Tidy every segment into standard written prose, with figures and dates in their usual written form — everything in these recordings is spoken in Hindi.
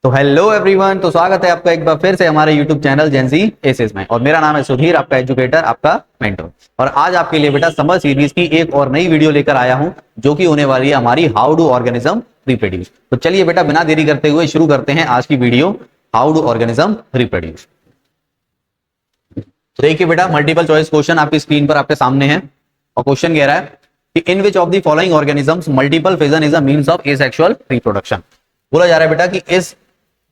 तो हेलो एवरीवन, तो स्वागत है आपका एक बार फिर से हमारे यूट्यूब चैनल जेंजी एसेस में। और मेरा नाम है सुधीर, आपका एजुकेटर, आपका मेंटर। और आज आपके लिए बेटा समर सीरीज की एक और नई वीडियो लेकर आया हूं, जो कि होने वाली है हमारी हाउ डू ऑर्गेनिज्म रिप्रोड्यूस। तो चलिए बेटा बिना देरी करते हुए शुरू करते हैं आज की video, how do organism reproduce. तो देखिए बेटा, मल्टीपल चॉइस क्वेश्चन आपकी स्क्रीन पर आपके सामने है। और क्वेश्चन कह रहा है कि in which of the following organisms multiple fission is a means of asexual reproduction. बोला जा रहा है बेटा कि इस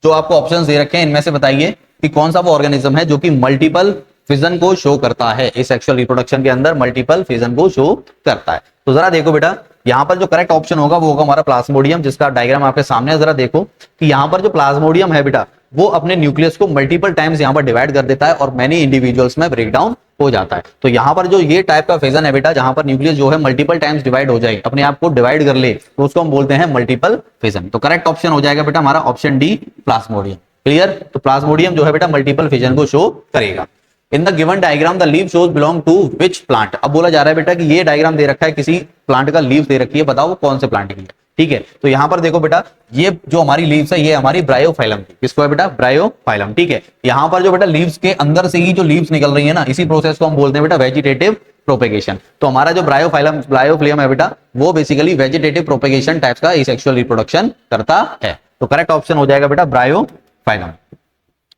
जो आपको ऑप्शंस दे रखे हैं इनमें से बताइए कि कौन सा वो ऑर्गेनिज्म है जो कि मल्टीपल फिजन को शो करता है, एसेक्सुअल रिप्रोडक्शन के अंदर मल्टीपल फिजन को शो करता है। तो जरा देखो बेटा, यहाँ पर जो करेक्ट ऑप्शन होगा वो होगा हमारा प्लाज्मोडियम, जिसका डायग्राम आपके सामने है। जरा देखो कि यहाँ पर जो प्लाज्मोडियम है बेटा, वो अपने न्यूक्लियस को मल्टीपल टाइम्स यहाँ पर डिवाइड कर देता है और मैनी इंडिविजुअल्स में ब्रेक डाउन हो जाता है। तो यहाँ पर जो ये टाइप का फिजन है बेटा, जहां पर न्यूक्लियस जो है मल्टीपल टाइम्स डिवाइड हो जाए, अपने आप को डिवाइड कर ले, तो उसको हम बोलते हैं मल्टीपल फिजन। तो करेक्ट ऑप्शन हो जाएगा बेटा हमारा ऑप्शन डी, प्लाज्मोडियम। क्लियर? तो प्लाज्मोडियम जो है बेटा मल्टीपल फिजन को शो करेगा। In the given diagram the leave shows belong to which plant. अब बोला जा रहा है बेटा कि ये डायग्राम दे रखा है, किसी प्लांट का लीव दे रखी है, बताओ वो कौन से प्लांट की है। ठीक है, तो यहां पर देखो बेटा, ये जो हमारी लीव्स है ये हमारी ब्रायोफाइलम की। किसको है बेटा? ब्रायोफाइलम। ठीक है, यहां पर जो बेटा लीव्स के अंदर से ही जो लीव्स निकल रही है ना, इसी प्रोसेस को हम बोलते हैं बेटा वेजिटेटिव प्रोपेगेशन। तो हमारा जो ब्रायोफिलियम है बेटा, वो बेसिकली वेजिटेटिव प्रोपेगेशन टाइप्स का एसेक्सुअल रिप्रोडक्शन करता है। तो करेक्ट ऑप्शन हो जाएगा बेटा Bryophyllum,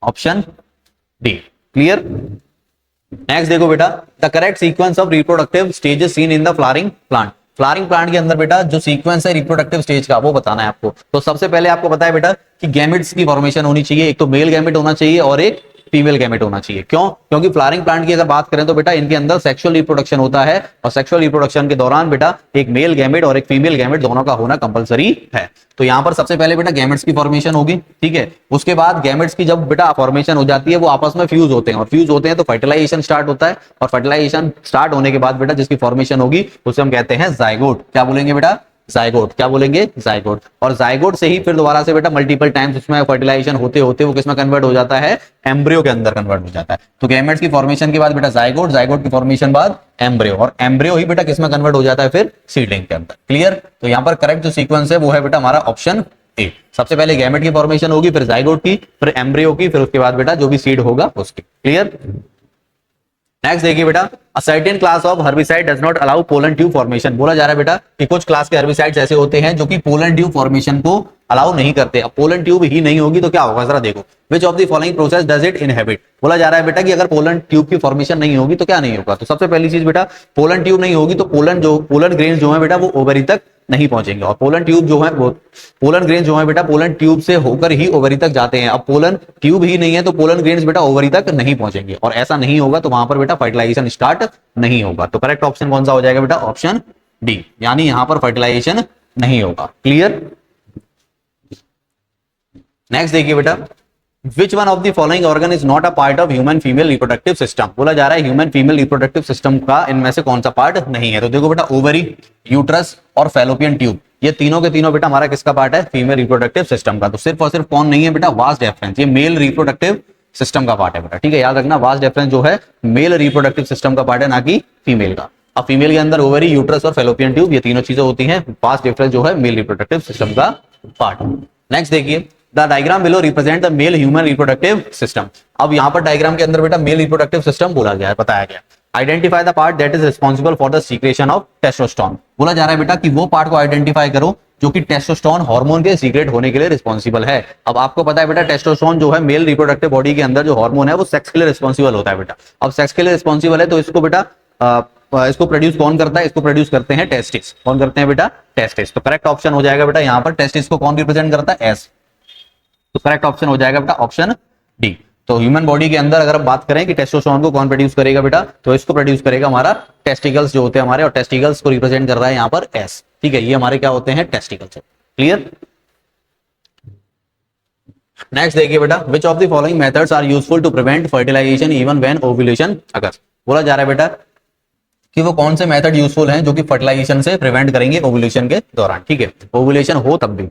option D. Clear? Next देखो बेटा, the correct sequence of reproductive stages seen in the flowering plant. Flowering plant के अंदर बेटा जो सीक्वेंस है रिप्रोडक्टिव स्टेज का, वो बताना है आपको। तो सबसे पहले आपको पता है बेटा कि गैमेट्स की फॉर्मेशन होनी चाहिए। एक तो मेल गैमेट होना चाहिए और एक फीमेल गैमेट होना चाहिए। क्यों? क्योंकि फ्लावरिंग प्लांट की अगर बात करें तो बेटा इनके अंदर सेक्सुअल रिप्रोडक्शन होता है, और सेक्सुअल रिप्रोडक्शन के दौरान बेटा एक मेल गैमेट और एक फीमेल गैमेट दोनों का होना कंपलसरी है। तो यहां पर सबसे पहले बेटा गैमेट्स की फॉर्मेशन होगी। ठीक है, उसके बाद गैमेट्स की जब बेटा फॉर्मेशन हो जाती है, वो आपस में फ्यूज होते हैं, और फ्यूज होते हैं तो फर्टिलाइजेशन स्टार्ट होता है। और फर्टिलाइजेशन स्टार्ट होने के बाद बेटा जिसकी फॉर्मेशन होगी उसे हम कहते हैं जाइगोट। क्या बोलेंगे बेटा? जाइगोट। क्या बोलेंगे? जाइगोट। और जाइगोट से ही फिर दोबारा से बेटा मल्टीपल टाइम्स उसमें फर्टिलाइजेशन होते होते वो किसमें कन्वर्ट हो जाता है? एम्ब्रियो के अंदर कन्वर्ट हो जाता है। तो गैमेट्स की फॉर्मेशन के बाद बेटा जाइगोट, जाइगोट की फॉर्मेशन बाद एम्ब्रियो, और एम्ब्रियो ही बेटा किसमें कन्वर्ट हो जाता है? फिर सीडलिंग के अंदर। क्लियर? तो यहां पर करेक्ट जो सीक्वेंस है वो है बेटा हमारा ऑप्शन ए। सबसे पहले गैमेट की फॉर्मेशन होगी, फिर जाइगोट की, फिर एम्ब्रियो की, फिर उसके बाद बेटा जो भी सीड होगा उसकी। क्लियर? नेक्स्ट देखिए बेटा, a certain class of herbicide does not allow pollen tube formation. बोला जा रहा है बेटा कि कुछ क्लास के हर्बिसाइड्स ऐसे होते हैं जो कि पोलन ट्यूब फॉर्मेशन को अलाउ नहीं करते। अब पोलन ट्यूब ही नहीं होगी तो क्या होगा, जरा देखो। Which of the following process does it inhabit. बोला जा रहा है बेटा कि अगर पोलन ट्यूब की फॉर्मेशन नहीं होगी तो क्या नहीं होगा। तो सबसे पहली चीज बेटा, पोलन ट्यूब नहीं होगी तो पोलन ग्रेन्स जो है बेटा वो ओवरी तक नहीं पहुंचेंगे। और पोलन ट्यूब जो है वो पोलन ग्रेन्स जो है बेटा पोलन ट्यूब से होकर ही ओवरी तक जाते हैं। अब पोलन ट्यूब ही नहीं है तो पोलन ग्रेन्स बेटा ओवरी तक नहीं पहुंचेंगे, और ऐसा नहीं होगा तो वहां पर बेटा फर्टिलाइजेशन स्टार्ट नहीं होगा। तो करेक्ट ऑप्शन कौन सा हो जाएगा बेटा? ऑप्शन डी, यानी यहां पर फर्टिलाइजेशन नहीं होगा। क्लियर? नेक्स्ट देखिए बेटा, विच one of the following organ is not a part of human female reproductive system. बोला जा रहा है ह्यूमन फीमेल रिप्रोडक्टिव सिस्टम का इनमें से कौन सा पार्ट नहीं है। तो देखो बेटा, ओवरी, यूट्रस और फैलोपियन ट्यूब, ये तीनों के तीनों बेटा हमारा किसका पार्ट है? फीमेल रिप्रोडक्टिव सिस्टम का। तो सिर्फ और सिर्फ कौन नहीं है बेटा? वास डेफरेंस, ये मेल रिप्रोडक्टिव सिस्टम का पार्ट है बेटा। ठीक है, याद रखना, वास डेफरेंस जो है मेल रिप्रोडक्टिव सिस्टम का पार्ट है, ना कि फीमेल का। अब फीमेल के अंदर ओवरी, यूट्रस और फैलोपियन ट्यूब, ये तीनों चीजें होती हैं। वास डिफरेंस जो है मेल रिप्रोडक्टिव सिस्टम का पार्ट। नेक्स्ट देखिए, the diagram below represent the male human reproductive system. अब यहाँ पर डायग्राम के अंदर बेटा मेल रिप्रोडक्टिव सिस्टम बोला गया है, बताया गया। Identify the part that is responsible for the secretion of testosterone. बोला जा रहा है बेटा कि वो पार्ट को आइडेंटिफाई करो जो कि टेस्टोस्टेरोन हार्मोन के सीक्रेट होने के लिए रिस्पॉन्सिबल है। अब आपको पता है बेटा टेस्टोस्टेरोन जो है मेल रिप्रोडक्टिव बॉडी के अंदर जो हार्मोन है वो सेक्स के लिए रिस्पॉन्सिबल होता है बेटा। अब सेक्स के लिए रिस्पॉन्सिबल है तो इसको बेटा इसको प्रोड्यूस कौन करता है? इसको प्रोड्यूस करते हैं टेस्टिस। कौन करते हैं बेटा? टेस्टिस। तो करेक्ट ऑप्शन हो जाएगा बेटा यहाँ पर टेस्टिस को कौन रिप्रेजेंट करता है? एस। तो करेक्ट ऑप्शन हो जाएगा बेटा ऑप्शन डी। तो ह्यूमन बॉडी के अंदर अगर हम बात करें कि टेस्टोस्टेरोन को कौन प्रोड्यूस करेगा बेटा, तो इसको प्रोड्यूस करेगा हमारा टेस्टिकल्स जो होते हैं हमारे, और टेस्टिकल्स को रिप्रेजेंट कर रहा है यहाँ पर एस। ठीक है, ये हमारे क्या होते हैं? टेस्टिकल्स। क्लियर? नेक्स्ट देखिए बेटा, which of the following methods are useful to prevent fertilization even when ovulation occurs. बोला जा रहा है बेटा कि वो कौन से मेथड यूजफुल हैं जो कि फर्टिलाइजेशन से प्रिवेंट करेंगे ओव्यूलेशन के दौरान। ठीक है, ओव्यूलेशन हो तब भी।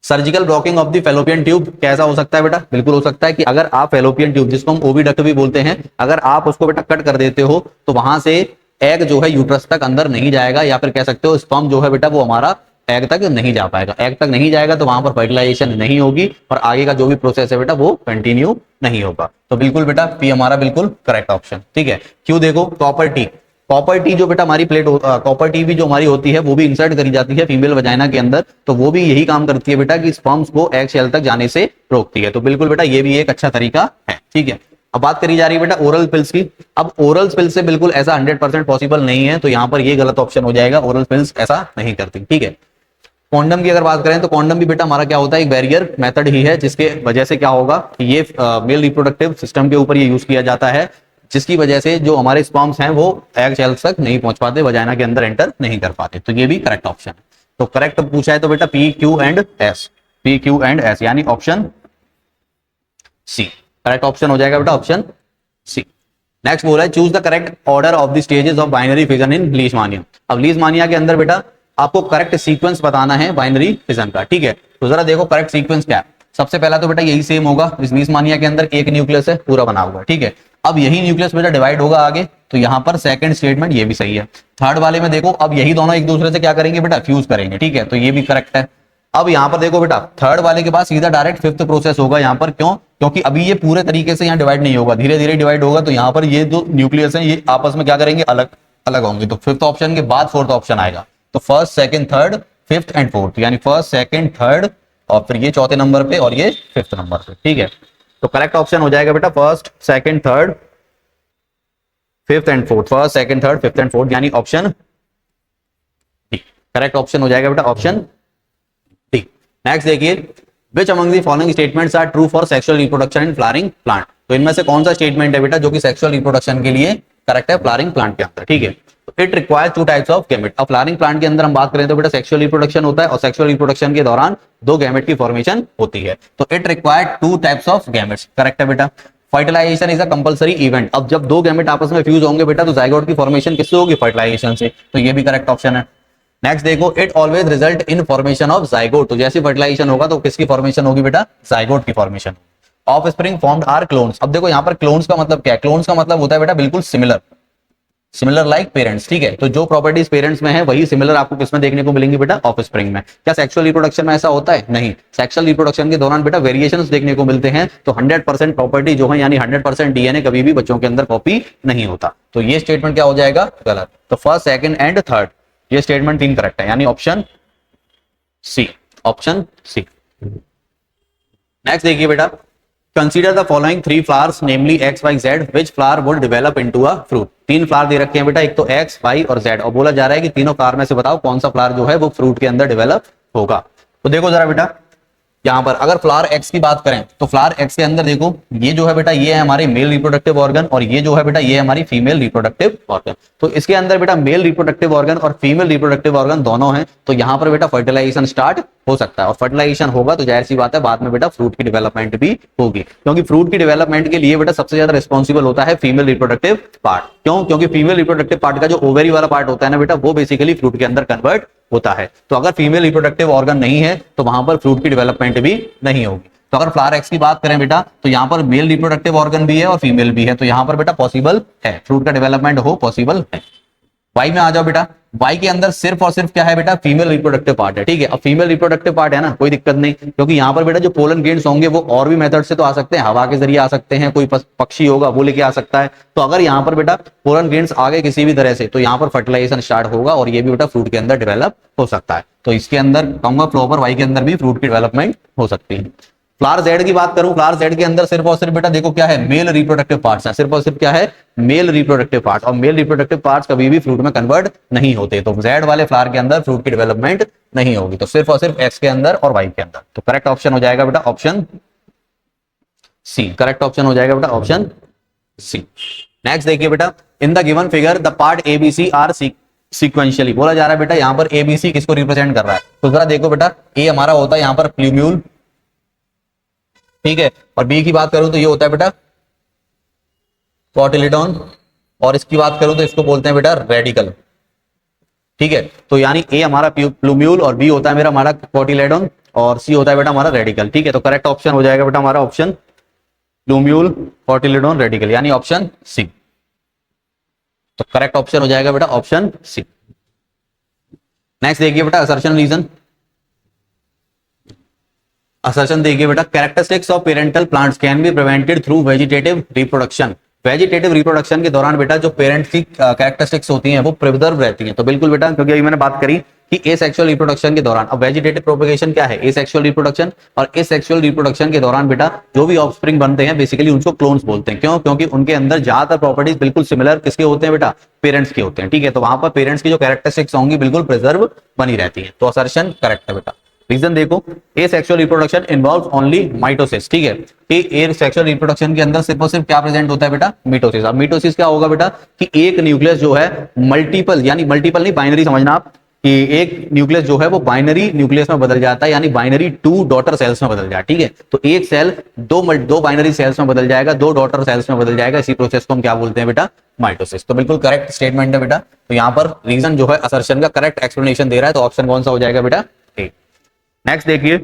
Surgical blocking of the fallopian tube कैसा हो सकता है बेटा? बिल्कुल हो सकता है कि अगर आप फैलोपियन ट्यूब, जिसको हम ओविडक्ट भी बोलते हैं, अगर आप उसको बेटा कट कर देते हो तो वहां से एग जो है यूट्रस तक अंदर नहीं जाएगा, या फिर कह सकते हो स्पर्म जो है बेटा वो हमारा एग तक नहीं जा पाएगा। एग तक नहीं जाएगा तो वहां पर फर्टिलाइजेशन नहीं होगी और आगे का जो भी प्रोसेस है बेटा वो कंटिन्यू नहीं होगा। तो बिल्कुल बेटा पी हमारा बिल्कुल करेक्ट ऑप्शन। ठीक है, क्यों? देखो कॉपर टी, कॉपर टी जो बेटा हमारी प्लेट कॉपर टी भी जो हमारी होती है वो भी इंसर्ट करी जाती है फीमेल वजाइना के अंदर, तो वो भी यही काम करती है बेटा कि स्पर्म्स को एग शेल तक जाने से रोकती है। तो बिल्कुल बेटा ये भी एक अच्छा तरीका है। ठीक है, अब बात करी जा रही है बेटा ओरल पिल्स की। अब ओरल पिल्स से बिल्कुल ऐसा 100% पॉसिबल नहीं है, तो यहां पर ये गलत ऑप्शन हो जाएगा, ओरल पिल्स ऐसा नहीं करती। ठीक है, कॉन्डम की अगर बात करें तो कॉन्डम भी बेटा हमारा क्या होता है, एक बैरियर मेथड ही है, जिसके वजह से क्या होगा कि ये मेल रिप्रोडक्टिव सिस्टम के ऊपर ये यूज किया जाता है, जिसकी वजह से जो हमारे स्पर्म्स हैं वो एग शेल्स तक नहीं पहुंच पाते, वजाइना के अंदर एंटर नहीं कर पाते। तो ये भी करेक्ट ऑप्शन है। तो करेक्ट पूछा है तो बेटा P Q and S, P Q and S यानी ऑप्शन सी करेक्ट ऑप्शन हो जाएगा बेटा, ऑप्शन सी। नेक्स्ट बोला है choose the correct order of the stages of binary fission इन लीशमानिया। अब लीशमानिया के अंदर बेटा आपको करेक्ट सीक्वेंस बताना है बाइनरी फिजन का। ठीक है, तो जरा देखो करेक्ट सीक्वेंस क्या है। सबसे पहला तो बेटा यही सेम होगा, इस लीशमानिया के अंदर एक न्यूक्लियस है पूरा बना हुआ है। ठीक है, अब यही न्यूक्लियस बेटा डिवाइड होगा आगे, तो यहां पर सेकंड स्टेटमेंट ये भी सही है। थर्ड वाले में देखो अब यही दोनों एक दूसरे से क्या करेंगे बेटा, फ्यूज करेंगे। ठीक है, तो ये भी करेक्ट है। अब यहां पर देखो बेटा थर्ड वाले के बाद सीधा डायरेक्ट फिफ्थ प्रोसेस होगा यहां पर, क्यों? क्योंकि अभी ये पूरे तरीके से यहाँ डिवाइड नहीं होगा, धीरे धीरे डिवाइड होगा, तो यहाँ पर ये जो न्यूक्लियस है ये आपस में क्या करेंगे, अलग अलग होंगे। तो फिफ्थ ऑप्शन के बाद फोर्थ ऑप्शन आएगा, तो first second third fifth and fourth, यानी फर्स्ट सेकंड थर्ड और फिर ये चौथे नंबर पे और ये फिफ्थ नंबर पे। ठीक है, तो करेक्ट ऑप्शन हो जाएगा बेटा first second third fifth and fourth, first second third fifth and fourth यानी ऑप्शन डी करेक्ट ऑप्शन हो जाएगा बेटा, ऑप्शन डी। नेक्स्ट देखिए, which among the following statements are true for sexual reproduction in flowering plant. तो इनमें से कौन सा स्टेटमेंट है बेटा जो कि सेक्सुअल रिप्रोडक्शन के लिए करेक्ट है फ्लावरिंग प्लांट के अंदर। ठीक है, तो it requires to types of gamete. अब फ्लावरिंग प्लांट के अंदर हम बात करें तो बेटा सेक्सुअल रिप्रोडक्शन होता है और सेक्सुअल रिप्रोडक्शन के दौरान दो गैमेट की फॉर्मेशन होती है। तो it required two types of gametes, correct है बेटा। Fertilization is a compulsory event. अब जब दो गैमेट आपस में फ्यूज होंगे बेटा तो जाइगोट की फॉर्मेशन किससे होगी, फर्टिलाइजेशन से, तो ये भी करेक्ट ऑप्शन है। नेक्स्ट देखो, it always result in formation of zygote. तो जैसे फर्टिलाइजेशन होगा तो किसकी फॉर्मेशन होगी बेटा, जाइगोट की formation. Offspring formed are clones. अब देखो यहाँ पर क्लोन्स का मतलब क्या है, क्लोन्स का मतलब होता है बेटा बिल्कुल सिमिलर, सिमिलर लाइक पेरेंट्स। ठीक है, तो जो प्रॉपर्टीज पेरेंट्स में है वही सिमिलर आपको किसमें देखने को मिलेंगी बेटा, ऑफस्प्रिंग में। क्या सेक्सुअल रिप्रोडक्शन में ऐसा होता है, नहीं। सेक्सुअल रिप्रोडक्शन के दौरान बेटा वेरिएशंस देखने को मिलते हैं, तो 100% प्रॉपर्टी जो है यानी 100% डीएनए कभी भी बच्चों के अंदर कॉपी नहीं होता। तो ये स्टेटमेंट क्या हो जाएगा, गलत। तो फर्स्ट सेकंड एंड थर्ड ये स्टेटमेंट तीन करेक्ट है, यानी option C, option C. Next देखिए बेटा, consider the following three flowers namely X Y Z, which flower would develop into a fruit. तीन फ्लावर दे रखे हैं बेटा, एक तो एक्स वाई और जेड, और बोला जा रहा है कि तीनों फ्लावर में से बताओ कौन सा फ्लावर जो है वो फ्रूट के अंदर डेवलप होगा। तो देखो जरा बेटा यहाँ पर अगर फ्लावर एक्स की बात करें तो फ्लावर एक्स के अंदर देखो ये जो है बेटा ये है हमारे मेल रिप्रोडक्टिव ऑर्गन और ये जो है बेटा ये है हमारी फीमेल रिप्रोडक्टिव ऑर्गन। तो इसके अंदर बेटा मेल रिप्रोडक्टिव ऑर्गन और फीमेल रिप्रोडक्टिव ऑर्गन दोनों हैं, तो यहाँ पर बेटा फर्टिलाइजेशन स्टार्ट हो सकता है, और फर्टिलाइजेशन होगा तो जाहिर सी बात है बाद में बेटा फ्रूट की डेवलपमेंट भी होगी, क्योंकि फ्रूट की डेवलपमेंट के लिए बेटा सबसे ज्यादा रिस्पॉन्सिबल होता है फीमेल रिप्रोडक्टिव पार्ट। क्यों? क्योंकि फीमेल रिप्रोडक्टिव पार्ट का जो ओवेरी वाला पार्ट होता है ना बेटा वो बेसिकली फ्रूट के अंदर कन्वर्ट होता है। तो अगर फीमेल रिप्रोडक्टिव ऑर्गन नहीं है तो वहां पर फ्रूट की डेवलपमेंट भी नहीं होगी। तो अगर फ्लावर एक्स की बात करें बेटा तो यहाँ पर मेल रिप्रोडक्टिव ऑर्गन भी है और फीमेल भी है, तो यहाँ पर बेटा पॉसिबल है फ्रूट का डेवलपमेंट हो, पॉसिबल है। वाई में आ जाओ बेटा, वाई के अंदर सिर्फ और सिर्फ क्या है बेटा, फीमेल रिप्रोडक्टिव पार्ट है। ठीक है, अब फीमेल रिप्रोडक्टिव पार्ट है ना, कोई दिक्कत नहीं, क्योंकि यहाँ पर बेटा जो पोलन ग्रेन्स होंगे वो और भी मेथड से तो आ सकते हैं, हवा के जरिए आ सकते हैं, कोई पक्षी होगा वो लेके आ सकता है। तो अगर यहाँ पर बेटा पोलन ग्रेन्स आ गए किसी भी तरह से तो यहाँ पर फर्टिलाइजेशन स्टार्ट होगा और ये भी बेटा फ्रूट के अंदर डेवलप हो सकता है। तो इसके अंदर कहूंगा फ्लोवर वाई के अंदर भी फ्रूट की डेवलपमेंट हो सकती है। फ्लावर जेड की बात करूं, फ्लावर जेड के अंदर सिर्फ और सिर्फ बेटा देखो क्या है, मेल रिप्रोडक्टिव पार्ट्स है, सिर्फ और सिर्फ क्या है, मेल रिप्रोडक्टिव पार्ट्स, और मेल रिप्रोडक्टिव पार्ट्स कभी भी फ्रूट में कन्वर्ट नहीं होते, तो जेड वाले फ्लावर के अंदर फ्रूट की डेवलपमेंट नहीं होगी, तो सिर्फ और सिर्फ एक्स के अंदर और वाई के अंदर। तो करेक्ट ऑप्शन हो जाएगा बेटा ऑप्शन सी, करेक्ट ऑप्शन हो जाएगा बेटा ऑप्शन सी। नेक्स्ट देखिए बेटा, in the given figure the part ABC are sequentially. बोला जा रहा है बेटा यहाँ पर एबीसी किसको रिप्रेजेंट कर रहा है, तो जरा देखो बेटा ए हमारा होता है यहाँ पर प्लूम्यूल, ठीक है, और बी की बात करूं तो ये होता है बेटा कोटिलेडोन, और इसकी बात करूं तो इसको बोलते हैं बेटा रेडिकल। ठीक है, तो यानी ए हमारा प्लूम्यूल और बी होता है मेरा हमारा कोटिलेडोन और सी होता है बेटा हमारा रेडिकल। ठीक है, तो करेक्ट ऑप्शन हो जाएगा बेटा हमारा ऑप्शन प्लूम्यूल कोटिलेडोन रेडिकल यानी ऑप्शन सी। तो करेक्ट ऑप्शन हो जाएगा बेटा ऑप्शन सी। नेक्स्ट देखिए बेटा असर्शन रीजन। असर्शन देखिए बेटा, characteristics of parental plants can be prevented through vegetative reproduction. Vegetative reproduction के दौरान बेटा जो पेरेंट की कैरेक्टरिस्टिक्स होती हैं वो प्रिजर्व रहती हैं। तो बिल्कुल बेटा, क्योंकि अभी मैंने बात करी कि एसेक्सुअल रिप्रोडक्शन के दौरान, अब वेजिटेटिव प्रोपेगेशन क्या है, एसेक्सुअल रिप्रोडक्शन, और एसेक्सुअल रिप्रोडक्शन के दौरान बेटा जो भी ऑफस्प्रिंग बनते हैं बेसिकली उनको क्लोन्स बोलते हैं। क्यों? क्योंकि उनके अंदर ज्यादातर प्रॉपर्टीज बिल्कुल सिमिलर किसके होते हैं बेटा, पेरेंट्स के होते हैं। ठीक है, तो वहां पर पेरेंट्स की जो कैरेक्टरिस्टिक्स होंगी बिल्कुल प्रिजर्व बनी रहती है। तो असर्शन करेक्ट है बेटा। रीजन देखो, asexual reproduction involve only mitosis. ठीक है, कि एसेक्सुअल रिप्रोडक्शन के अंदर सिर्फ और सिर्फ क्या प्रेजेंट होता है बेटा, मिटोसिस। अब मिटोसिस क्या होगा बेटा, कि एक न्यूक्लियस जो है मल्टीपल, यानी मल्टीपल नहीं बाइनरी समझना आप, कि एक न्यूक्लियस जो है वो बाइनरी न्यूक्लियस में बदल जाता है, यानी बाइनरी 2 डॉटर सेल्स में बदल जाए। ठीक है, तो एक सेल दो बाइनरी सेल्स में बदल जाएगा, 2 डॉटर सेल्स में बदल जाएगा। इसी प्रोसेस को हम क्या बोलते हैं बेटा, माइटोसिस। तो बिल्कुल करेक्ट स्टेटमेंट है बेटा। तो यहाँ पर रीजन जो है असर्शन का करेक्ट एक्सप्लेनेशन दे रहा है, तो ऑप्शन कौन सा हो जाएगा बेटा, ए। नेक्स्ट देखिए,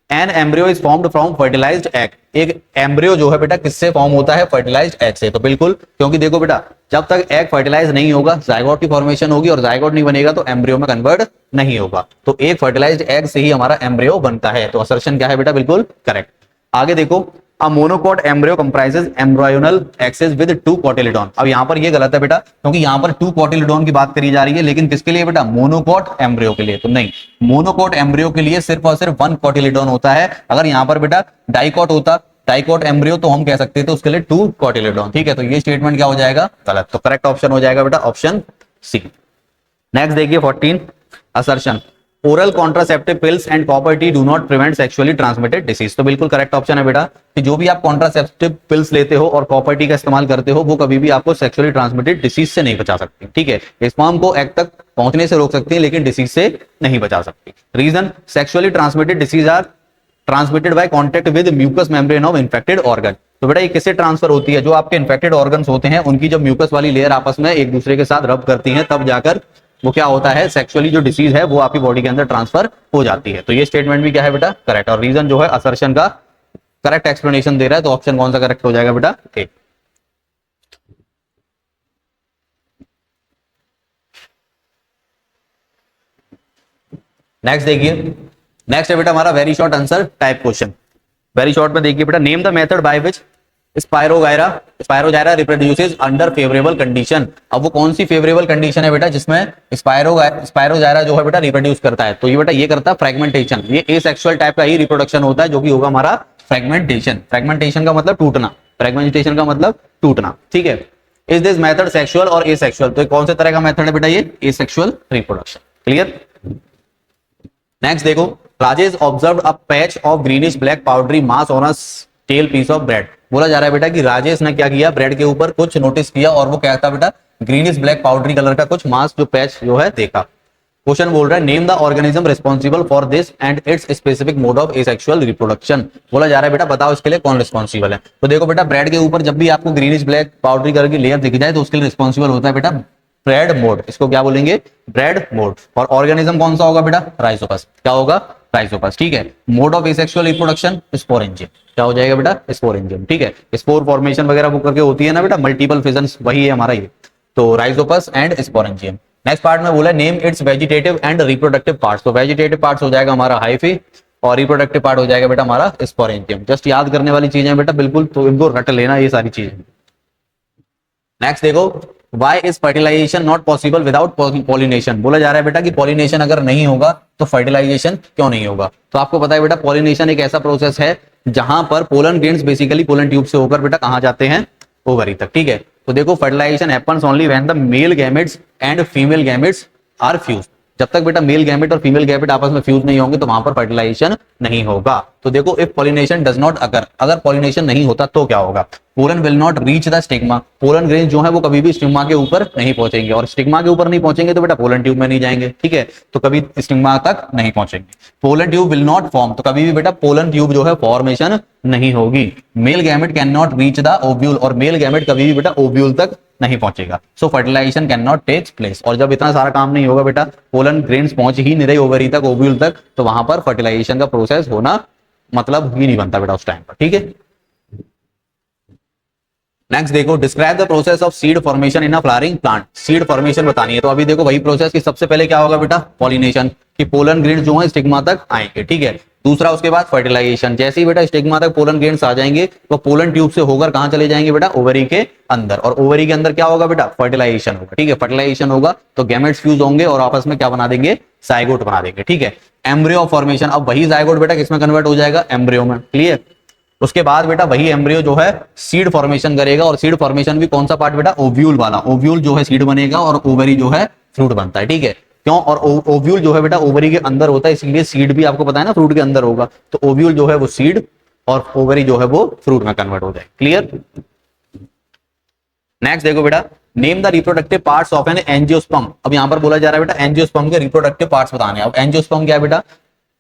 an embryo is formed from fertilized egg. एक एम्ब्रियो जो है बेटा किससे फॉर्म होता है, फर्टिलाइज्ड एग से। तो बिल्कुल, क्योंकि देखो बेटा जब तक एग फर्टिलाइज नहीं होगा जाइगोट की फॉर्मेशन होगी, और जाइगोट नहीं बनेगा तो एम्ब्रियो में कन्वर्ट नहीं होगा। तो एक फर्टिलाइज्ड एग से ही हमारा एम्ब्रियो बनता है। तो असर्शन क्या है बेटा, बिल्कुल करेक्ट। आगे देखो, a monocot embryo comprises embryonal axis with 2 cotyledon. अब यहाँ पर ये गलत है बेटा, क्योंकि यहाँ पर 2 कोटिलिडॉन की बात करी जा रही है, लेकिन किसके लिए बेटा, मोनोकोट एम्ब्रियो के लिए। तो नहीं, मोनोकोट एम्ब्रियो के लिए सिर्फ और सिर्फ 1 कोटिलिडॉन होता है। अगर यहाँ पर बेटा डाइकोट होता, डाइकोट एम्ब्रियो, तो हम कह सकते थे उसके लिए 2 कोटिलिडॉन। ठीक है, तो ये स्टेटमेंट क्या हो जाएगा, गलत। तो करेक्ट ऑप्शन हो जाएगा बेटा ऑप्शन सी। नेक्स्ट देखिए 14, assertion oral contraceptive pills and copper T do not prevent sexually transmitted disease. तो बिल्कुल करेक्ट ऑप्शन है बेटा, कि जो भी आप कॉन्ट्रासेप्टिव पिल्स लेते हो और कॉपर टी का इस्तेमाल करते हो वो कभी भी आपको सेक्सुअली ट्रांसमिटेड डिसीज से नहीं बचा सकती। ठीक है, स्पर्म को एग तक पहुंचने से रोक सकती है लेकिन डिसीज से नहीं बचा सकती। Reason, sexually transmitted disease are transmitted by contact with mucous membrane of infected organ. तो बेटा ये किससे ट्रांसफर होती है, जो आपके इन्फेक्टेड ऑर्गन्स होते हैं उनकी जब म्यूकस वाली लेयर आपस में एक दूसरे के साथ रब करती है, तब जाकर वो क्या होता है, सेक्सुअली जो डिसीज है वो आपकी बॉडी के अंदर ट्रांसफर हो जाती है। तो ये स्टेटमेंट भी क्या है बेटा, करेक्ट। और रीजन जो है असर्शन का करेक्ट एक्सप्लेनेशन दे रहा है, तो ऑप्शन कौन सा करेक्ट हो जाएगा बेटा, ए। नेक्स्ट देखिए, नेक्स्ट है बेटा हमारा very short answer type question. Very short में देखिए बेटा, name the method by which spirogyra reproduces under favourable condition. अब वो कौन सी फेवरेबल कंडीशन है बेटा जिसमें स्पायरोगायरा जो है बेटा रिप्रोड्यूस करता है। तो ये बेटा ये करता है फ्रेगमेंटेशन। ये एसेक्सुअल टाइप का ही रिप्रोडक्शन होता है, जो कि होगा हमारा फ्रेगमेंटेशन। फ्रेगमेंटेशन का मतलब टूटना, फ्रेगमेंटेशन का मतलब टूटना। ठीक है, इज दिस मेथड सेक्सुअल और एसेक्सुअल। तो कौन से तरह का मेथड है बेटा, ये एसेक्सुअल रिप्रोडक्शन। क्लियर। नेक्स्ट देखो, Rajesh observe a patch of greenish black powdery mass on a tail piece of bread. बोला जा रहा है बेटा कि राजेश ने क्या किया, ब्रेड के ऊपर कुछ नोटिस किया और वो क्या था बेटा, ग्रीनिश ब्लैक पाउडरी कलर का कुछ मास जो पैच जो है देखा। क्वेश्चन बोल रहा है name the organism responsible for this and it's specific mode of asexual reproduction. बोला जा रहा है बेटा बताओ इसके लिए कौन रिस्पॉन्सिबल है। तो देखो बेटा, ब्रेड के ऊपर जब भी आपको ग्रीनिश ब्लैक पाउडरी कलर की लेयर दिख जाए तो उसके लिए रिस्पॉन्सिबल होता है बेटा ब्रेड मोड। इसको क्या बोलेंगे, ब्रेड मोड। और ऑर्गेनिज्म कौन सा होगा बेटा, राइजोपस। क्या होगा, राइजोपस। ठीक है, mode of asexual reproduction sporangium. क्या हो जाएगा बेटा, स्पोरेंजियम। ठीक है, स्पोर फॉर्मेशन वगैरह वो करके होती है ना बेटा, मल्टीपल फिजन, वही है हमारा ये। तो Rhizopus and sporangium. Next part में बोला name it's vegetative and reproductive parts. तो वेजिटेटिव पार्ट्स हो जाएगा हमारा हाइफी और रिप्रोडक्टिव पार्ट हो जाएगा बेटा हमारा स्पोरेंजियम। जस्ट याद करने वाली चीजें बेटा बिल्कुल, तो इनको रट लेना ये सारी चीजें। नेक्स्ट देखो, why is fertilization not possible without pollination. बोला जा रहा है बेटा कि पॉलिनेशन अगर नहीं होगा तो फर्टिलाइजेशन क्यों नहीं होगा। तो आपको पता है बेटा पॉलिनेशन एक ऐसा प्रोसेस है जहां पर pollen grains basically pollen tube से होकर बेटा कहां जाते हैं, ओवरी तक। ठीक है, तो देखो fertilization happens only when the male gametes and female gametes are fused. जब तक बेटा मेल गैमेट और फीमेल गैमेट आपस में फ्यूज नहीं होंगे तो वहां पर फर्टिलाइजेशन नहीं होगा। तो देखो if pollination does not occur, अगर पॉलिनेशन नहीं होता तो क्या होगा, pollen will not reach the stigma. Pollen grain जो है वो कभी भी स्टिग्मा के ऊपर नहीं पहुंचेंगे, और स्टिग्मा के ऊपर नहीं पहुंचेंगे तो बेटा पोलन ट्यूब में नहीं जाएंगे। ठीक है, तो कभी स्टिग्मा तक नहीं पहुंचेंगे। Pollen tube will not form, तो कभी भी बेटा पोलन ट्यूब जो है फॉर्मेशन नहीं होगी। Male gamete can not reach the ovule, और मेल गैमेट कभी भी बेटा ओव्यूल तक नहीं पहुंचेगा। So fertilisation can not take place. और जब इतना सारा काम नहीं होगा बेटा, पोलन ग्रेन्स पहुंच ही नहीं रही ओवरी तक, ओव्यूल तक, तो वहां पर फर्टिलाइजेशन का प्रोसेस होना मतलब ही नहीं बनता बेटा उस टाइम पर। ठीक है, नेक्स्ट देखो, describe the process of seed formation in a flowering plant. Seed formation बतानी है, तो अभी देखो वही प्रोसेस की सबसे पहले क्या होगा बेटा, पॉलिनेशन, कि पोलन ग्रेन्स जो है स्टिग्मा तक आएंगे। ठीक है, दूसरा उसके बाद फर्टिलाइजेशन, जैसे ही बेटा स्टिग्मा तक पोलन ग्रेन्स आ जाएंगे वो पोलन ट्यूब से होकर कहां चले जाएंगे बेटा, ओवरी के अंदर, और ओवरी के अंदर क्या होगा बेटा, फर्टिलाइजेशन होगा। ठीक है, फर्टिलाइजेशन होगा तो गैमेट्स फ्यूज होंगे और आपस में क्या बना देंगे, जायगोट बना देंगे। ठीक है, एम्ब्रियो फॉर्मेशन, अब वही जायगोट बेटा किसमें कन्वर्ट हो जाएगा, एम्ब्रियो में। क्लियर, उसके बाद बेटा वही एम्ब्रियो जो है सीड फॉर्मेशन करेगा, और सीड फॉर्मेशन भी कौन सा पार्ट बेटा, ओव्यूल वाला, ओव्यूल जो है सीड बनेगा और ओवरी जो है फ्रूट बनता है। ठीक है, क्यों, और ओव्यूल जो है बेटा ओवरी के अंदर होता है, इसलिए सीड भी आपको पता है ना फ्रूट के अंदर होगा, तो ओव्यूल जो है वो सीड और ओवरी जो है वो फ्रूट में कन्वर्ट हो जाए। क्लियर, नेक्स्ट देखो बेटा, name the reproductive parts of an angiosperm. अब यहां पर बोला जा रहा है बेटा एंजियोस्पर्म के रिप्रोडक्टिव पार्ट्स बताने। अब एंजियोस्पर्म क्या है बेटा,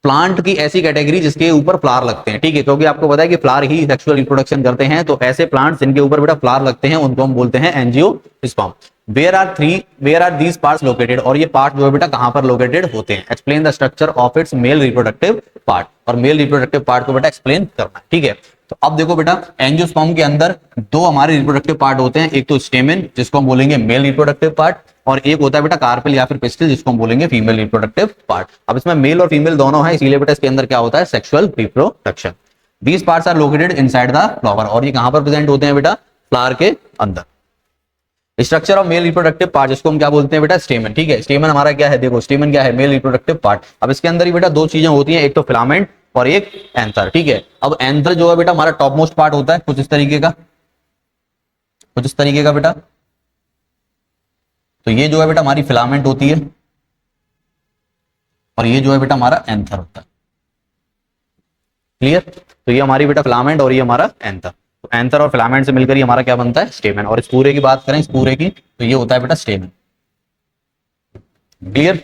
प्लांट की ऐसी कैटेगरी जिसके ऊपर फ्लावर लगते हैं। ठीक है, क्योंकि आपको पता है कि फ्लावर ही सेक्सुअल रिप्रोडक्शन करते हैं, तो ऐसे प्लांट्स जिनके ऊपर बेटा फ्लावर लगते हैं उनको हम बोलते हैं angiosperm. Where are these parts located, और ये पार्ट जो है बेटा कहां पर लोकेटेड होते हैं। Explain the structure of its male reproductive part, और मेल रिप्रोडक्टिव पार्ट को बेटा एक्सप्लेन करना है। ठीक है, तो अब देखो बेटा एंजियोस्पर्म के अंदर दो हमारे रिप्रोडक्टिव पार्ट होते हैं, एक तो स्टेमेन जिसको हम बोलेंगे मेल रिप्रोडक्टिव पार्ट, और एक होता है बेटा कार्पेल या फिर पिस्टिल जिसको हम बोलेंगे फीमेल रिप्रोडक्टिव पार्ट। अब इसमें मेल और फीमेल दोनों है, इसीलिए बेटा इसके अंदर क्या होता है, sexual reproduction. These parts are located inside the flower, और ये कहां पर प्रेजेंट होते हैं बेटा, फ्लावर के अंदर। Structure of male reproductive part जिसको हम क्या बोलते हैं बेटा, स्टेमन। ठीक है, स्टेमन हमारा क्या है, देखो स्टेमन क्या है, मेल रिप्रोडक्टिव पार्ट। अब इसके अंदर ही बेटा दो चीजें होती हैं, एक तो फिलामेंट और एक एंथर। ठीक है, अब एंथर जो है बेटा हमारा टॉप मोस्ट पार्ट होता है, कुछ इस तरीके का, कुछ इस तरीके का बेटा, तो ये जो है बेटा हमारी फिलामेंट होती है, और ये जो है बेटा हमारा एंथर होता है। क्लियर, तो ये हमारी बेटा फिलामेंट और ये हमारा एंथर, तो एंथर और फिलामेंट से मिलकर ये हमारा क्या बनता है, स्टेमन। और इस पूरे की बात करें, इस पूरे की, तो ये होता है बेटा स्टेमन। क्लियर,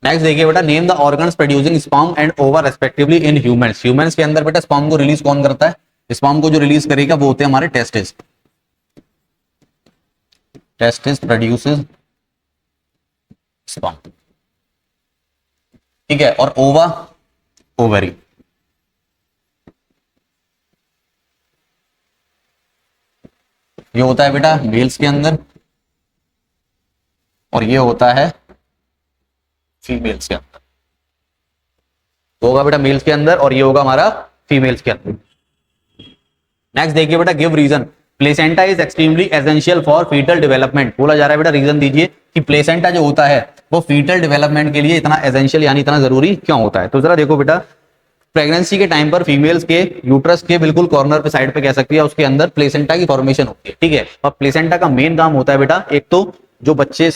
नेक्स्ट देखिए बेटा, name the organs producing sperm and ओवा रेस्पेक्टिवली इन ह्यूमंस। ह्यूमंस के अंदर बेटा स्पर्म को रिलीज कौन करता है, स्पर्म को जो रिलीज करेगा वो होते हैं हमारे टेस्टिस। Testis produces sperm. ठीक है, और ओवा ओवरी। ये होता है बेटा मेल्स के अंदर, और ये होता है फीमेल्स के अंदर। तो होगा बेटा मेल्स के अंदर और ये होगा हमारा फीमेल्स के अंदर। नेक्स्ट देखिए बेटा, give reason. Placenta is extremely essential for foetal development. बोला जा रहा है बेटा रीजन दीजिए कि प्लेसेंटा जो होता है वो फीटल डेवलपमेंट के लिए इतना एसेंशियल यानी इतना जरूरी क्यों होता है। तो जरा देखो बेटा, प्रेगनेंसी के टाइम पर फीमेल्स के यूट्रस के बिल्कुल कॉर्नर पे साइड पे कह सकती है, उसके अंदर प्लेसेंटा की फॉर्मेशन होती है। ठीक है, और प्लेसेंटा का मेन काम होता है बेटा, एक तो जो बच्चे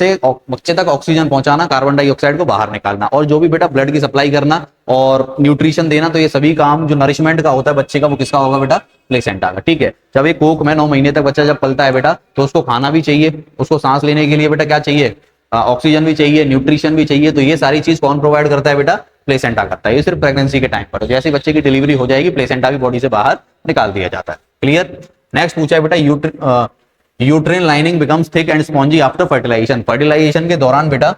तक ऑक्सीजन पहुंचाना, कार्बन डाइऑक्साइड को बाहर निकालना, और जो भी बेटा ब्लड की सप्लाई करना और न्यूट्रिशन देना, तो ये सभी काम जो नरिशमेंट का होता है बच्चे का, वो किसका होगा बेटा, प्लेसेंटा का। ठीक है, जब एक कोख में 9 महीने तक बच्चा जब पलता है बेटा, तो उसको खाना भी चाहिए, उसको सांस लेने के लिए बेटा क्या चाहिए, ऑक्सीजन भी चाहिए, न्यूट्रिशन भी चाहिए। तो ये सारी चीज कौन प्रोवाइड करता है बेटा, प्लेसेंटा करता है। ये सिर्फ प्रेगनेंसी के टाइम पर, जैसे बच्चे की डिलीवरी हो जाएगी प्लेसेंटा भी बॉडी से बाहर निकाल दिया जाता है। क्लियर, नेक्स्ट पूछा है बेटा, uterine lining becomes thick and spongy after fertilization. Fertilization के दौरान बेटा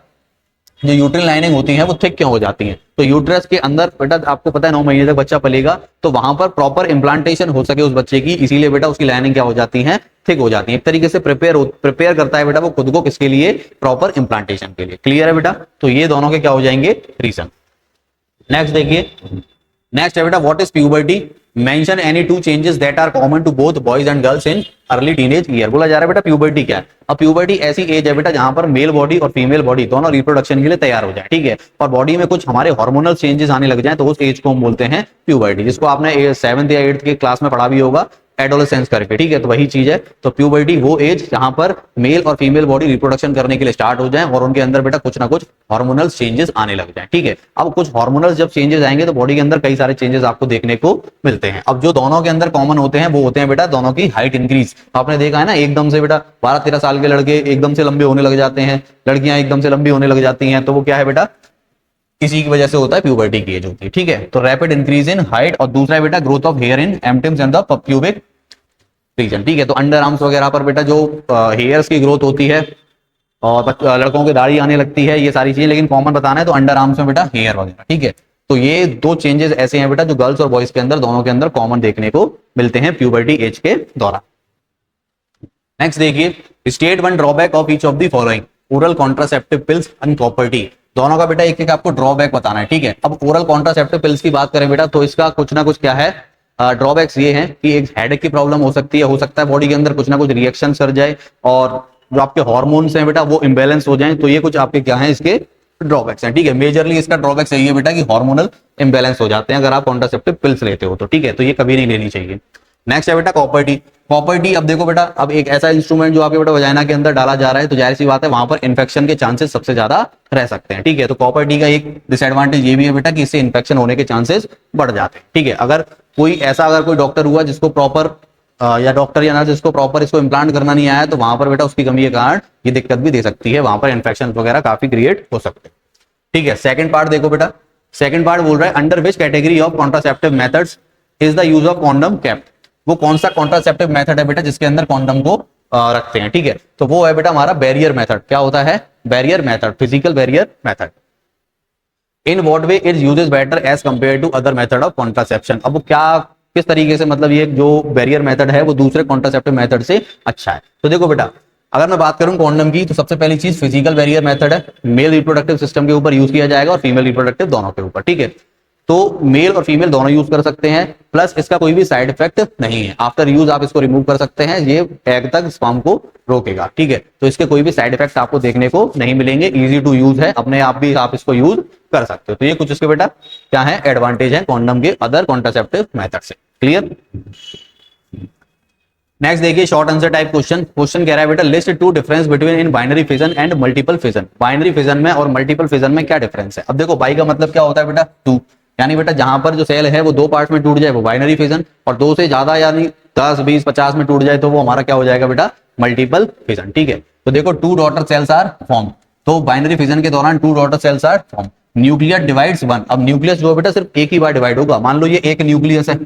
जो यूट्रिन लाइनिंग होती है वो थिक क्यों हो जाती है। तो यूट्रस के अंदर बेटा आपको पता है 9 महीने तक बच्चा पलेगा, तो वहां पर प्रॉपर इम्प्लांटेशन हो सके उस बच्चे की, इसीलिए बेटा उसकी लाइनिंग क्या हो जाती है, थिक हो जाती है। एक तरीके से प्रिपेयर करता है बेटा वो खुद को किसके लिए, प्रॉपर इम्प्लांटेशन के लिए। क्लियर है बेटा, तो ये दोनों के क्या हो जाएंगे, रीजन। नेक्स्ट देखिए, नेक्स्ट है बेटा, what is puberty. Mention any 2 changes that are common to both boys and girls in early teenage year. बोला जा रहा है बेटा प्यूबर्टी क्या है। अब प्यूबर्टी ऐसी एज है बेटा जहां पर मेल बॉडी और फीमेल बॉडी दोनों रिप्रोडक्शन के लिए तैयार हो जाए। ठीक है, और बॉडी में कुछ हमारे हार्मोनल चेंजेस आने लग जाए, तो उस एज को हम बोलते हैं प्यूबर्टी, जिसको आपने 7th या 8th के क्लास में पढ़ा भी होगा, एडोलेसेंस करके। ठीक है, तो वही चीज है। तो प्यूबर्टी वो एज जहां पर मेल और फीमेल बॉडी रिप्रोडक्शन करने के लिए स्टार्ट हो जाए और उनके अंदर बेटा कुछ ना कुछ हार्मोनल चेंजेस आने लग जाए। ठीक है, अब कुछ हार्मोनल जब चेंजेस आएंगे तो बॉडी के अंदर कई सारे चेंजेस आपको देखने को मिलते हैं। अब जो दोनों के अंदर कॉमन होते हैं वो होते हैं बेटा दोनों की हाइट इंक्रीज। आपने देखा है ना, एकदम से बेटा 12-13 साल के लड़के एकदम से लंबे होने लग जाते हैं, लड़कियां एकदम से लंबी होने लग जाती हैं, तो वो क्या है बेटा, इसी की वजह से होता है, प्यूबर्टी की एज होती है। ठीक है, तो रैपिड इंक्रीज इन हाइट, और दूसरा है बेटा growth of hair in armpits and the pubic region. ठीक है, तो अंडर आर्म्स वगैरह पर बेटा जो हेयर्स की ग्रोथ होती है और लड़कों की दाढ़ी आने लगती है, ये सारी चीजें, लेकिन कॉमन बताना है तो अंडर आर्म्स में बेटा हेयर वगैरह। ठीक है, तो ये 2 चेंजेस ऐसे हैं बेटा जो गर्ल्स और बॉयज के अंदर दोनों के अंदर कॉमन देखने को मिलते हैं प्यूबर्टी एज के दौरान। नेक्स्ट देखिए, state 1 drawback of each of the following. Oral contraceptive pills अनप्रॉपर्टी। दोनों का बेटा एक एक आपको ड्रॉबैक बताना है, ठीक है। अब ओरल कॉन्ट्रासेप्टिव पिल्स की बात करें बेटा, तो इसका कुछ ना कुछ क्या है, ड्रॉबैक्स ये हैं कि एक हेडेक की प्रॉब्लम हो सकती है, हो सकता है बॉडी के अंदर कुछ ना कुछ रिएक्शन कर जाए और जो आपके हार्मोन्स हैं बेटा वो इम्बेलेंस हो जाए, तो ये कुछ आपके क्या है इसके ड्रॉबैक्स हैं, ठीक है। मेजरली इसका ड्रॉबैक्स यही है बेटा कि हार्मोनल इम्बेलेंस हो जाते हैं अगर आप कॉन्ट्रासेप्टिव पिल्स लेते हो तो, ठीक है। तो ये कभी नहीं लेनी चाहिए। नेक्स्ट है बेटा कॉपर टी। कॉपर टी, अब देखो बेटा, अब एक ऐसा इंस्ट्रूमेंट जो आपके बेटा वजाइना के अंदर डाला जा रहा है, तो जाहिर सी बात है वहां पर इन्फेक्शन के चांसेस सबसे ज्यादा रह सकते हैं, ठीक है। तो कॉपर टी का एक डिसएडवांटेज ये भी है बेटा कि इससे इन्फेक्शन होने के चांसेस बढ़ जाते हैं, ठीक है। अगर कोई डॉक्टर हुआ जिसको प्रॉपर या डॉक्टर या नर्स जिसको प्रॉपर इसको इम्प्लांट करना नहीं आया, तो वहां पर बेटा उसकी कमी के कारण ये दिक्कत भी दे सकती है, वहां पर इन्फेक्शन वगैरह काफी क्रिएट हो सकते हैं, ठीक है। सेकंड पार्ट देखो बेटा, सेकंड पार्ट बोल रहा है under which category of contraceptive methods is the use of condom kept. वो कौन सा कॉन्ट्रासेप्टिव मेथड है बेटा जिसके अंदर कॉन्डम को रखते हैं, ठीक है। तो वो है बेटा हमारा बैरियर मेथड। क्या होता है? Barrier method, physical barrier method. In what way it uses better as compare to other method of contraception. अब वो क्या, किस तरीके से, मतलब ये जो बैरियर मेथड है वो दूसरे कॉन्ट्रासेप्टिव मेथड से अच्छा है। तो देखो बेटा, अगर मैं बात करूं कॉन्डम की, तो सबसे पहली चीज फिजिकल बैरियर मेथड है, मेल रिप्रोडक्टिव सिस्टम के ऊपर यूज किया जाएगा और फीमेल रिप्रोडक्टिव दोनों के ऊपर, ठीक है। तो मेल और फीमेल दोनों यूज कर सकते हैं, प्लस इसका कोई भी साइड इफेक्ट नहीं है। आफ्टर यूज आप इसको रिमूव कर सकते हैं, ये एग तक स्पर्म को रोकेगा, ठीक है। तो इसके कोई भी साइड इफेक्ट आपको देखने को नहीं मिलेंगे, इजी टू यूज है, अपने आप भी आप इसको यूज कर सकते हो। तो ये कुछ इसके बेटा क्या है, एडवांटेज है कॉन्डम के अदर कॉन्ट्रासेप्टिव मेथड से। क्लियर? नेक्स्ट देखिए short answer type question. Question कह रहा है बेटा list two difference between in binary fission and multiple fission. Binary fission में और मल्टीपल फिजन में क्या डिफरेंस है? अब देखो बाई का मतलब क्या होता है बेटा, टू, यानी बेटा जहां पर जो सेल है वो दो पार्ट में टूट जाए वो बाइनरी फिजन, और दो से ज्यादा यानी 10, 20, 50 में टूट जाए तो वो हमारा क्या हो जाएगा बेटा, मल्टीपल फिजन, ठीक है। तो देखो two daughter cells are form, तो बाइनरी फिजन के दौरान two daughter cells are form. Nucleus divides one. अब न्यूक्लियस जो है बेटा सिर्फ एक ही बार डिवाइड होगा। मान लो ये एक न्यूक्लियस है,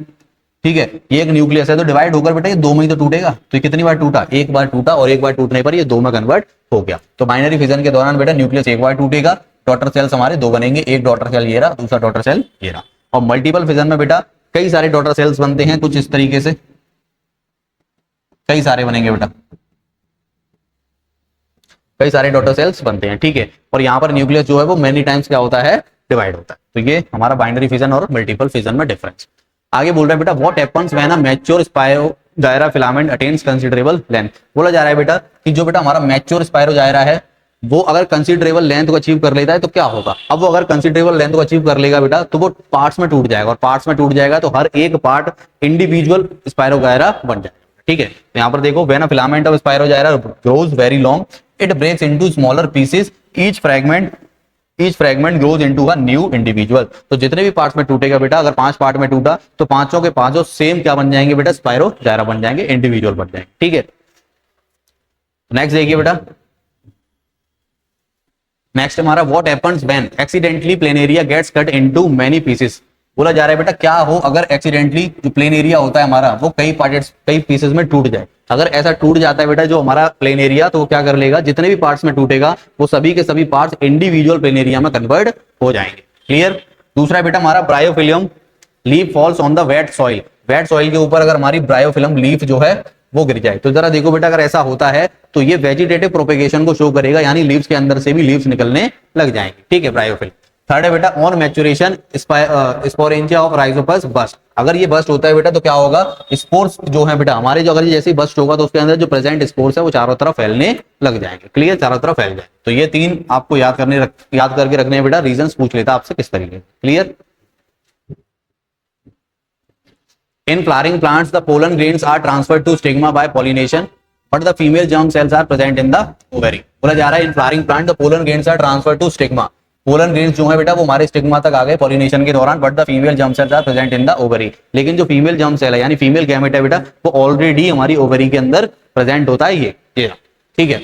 ठीक है, ये एक न्यूक्लियस है, तो डिवाइड होकर बेटा ये दो में ही तो टूटेगा। तो कितनी बार टूटा? एक बार टूटा, और एक बार टूटने पर ये दो में कन्वर्ट हो गया। तो बाइनरी फिजन के दौरान बेटा न्यूक्लियस एक बार टूटेगा, डॉटर सेल्स हमारे दो बनेंगे, एक डॉटर सेल ये रहा, दूसरा डॉटर सेल ये रहा। और मल्टीपल फिजन में बेटा कई सारे डॉटर सेल्स बनते हैं, कुछ इस तरीके से कई सारे बनेंगे बेटा, कई सारे डॉटर सेल्स बनते हैं, ठीक है। और यहाँ पर न्यूक्लियस जो है वो मेनी टाइम्स क्या होता है, डिवाइड होता है। तो ये हमारा बाइनरी फिजन और मल्टीपल फिजन में डिफरेंस। आगे बोल रहा है बेटा what happens when a mature spirogyra filament attains considerable length. बोला जा रहा है बेटा कि जो बेटा हमारा मैच्योर स्पायरोजाइरा है वो अगर कंसीडरेबल लेंथ को अचीव कर लेता है तो क्या होगा। अब वो अगर कंसीडरेबल लेंथ को अचीव कर लेगा बेटा तो वो पार्ट्स में टूट जाएगा, और पार्ट्स में टूट जाएगा तो हर एक पार्ट इंडिविजुअल स्पायरोजाइरा बन जाएगा, ठीक है। तो यहाँ पर देखो when a filament of spirogyra grows very long it breaks into smaller pieces, each fragment grows into a new individual. तो जितने भी पार्ट्स में टूटेगा बेटा, अगर 5 पार्ट में टूटा तो पांचों के पांचों सेम क्या बन जाएंगे बेटा, स्पायरोजाइरा बन जाएंगे, इंडिविजुअल बन जाएंगे, ठीक है। नेक्स्ट देखिए बेटा, नेक्स्ट हमारा what happens when accidentally planaria gets cut into many pieces. बोला जा रहा है बेटा क्या हो अगर एक्सीडेंटली जो प्लेन एरिया होता है हमारा वो कई पार्ट्स कई पीसेस में टूट जाए। अगर ऐसा टूट जाता है बेटा जो हमारा प्लेन एरिया, तो वो क्या कर लेगा, जितने भी पार्ट्स में टूटेगा वो सभी के सभी पार्ट्स इंडिविजुअल प्लेन एरिया में कन्वर्ट हो जाएंगे। क्लियर? दूसरा बेटा हमारा bryophyllum leaf falls on the wet soil. Wet soil के ऊपर अगर हमारी ब्रायोफिलियम लीफ जो है वो गिर जाए, तो जरा देखो बेटा अगर ऐसा होता है तो ये वेजिटेटिव प्रोपेगेशन को शो करेगा, यानी लीव्स के अंदर से भी लीव्स निकलने लग जाएंगे, ठीक है, ब्रायोफिल। थर्ड है बेटा on maturation sporangia of rhizopus burst. अगर ये बस्ट होता है बेटा तो क्या होगा, स्पोर्स जो है बेटा हमारे जो अगर ये जैसे ही बस्ट होगा तो उसके अंदर जो प्रेजेंट स्पोर्स है वो चारों तरफ फैलने लग जाएंगे। क्लियर? चारों तरफ फैल जाए। तो ये तीन आपको याद करके रखने बेटा, रीजंस पूछ लेता आपसे किस तरीके। Clear? In flowering plants, the pollen grains are transferred to stigma by pollination, but the female germ cells are present in the ovary. बोला जा रहा है in flowering plant the pollen grains are transferred to stigma. Pollen grains जो है बेटा वो हमारे स्टिग्मा तक आ गए पॉलिनेशन के दौरान, but the female germ cells are present in the ovary. लेकिन जो फीमेल जर्म सेल है यानी फीमेल गैमेट है बेटा वो ऑलरेडी हमारी ओवरी के अंदर प्रेजेंट होता है, ये ठीक है।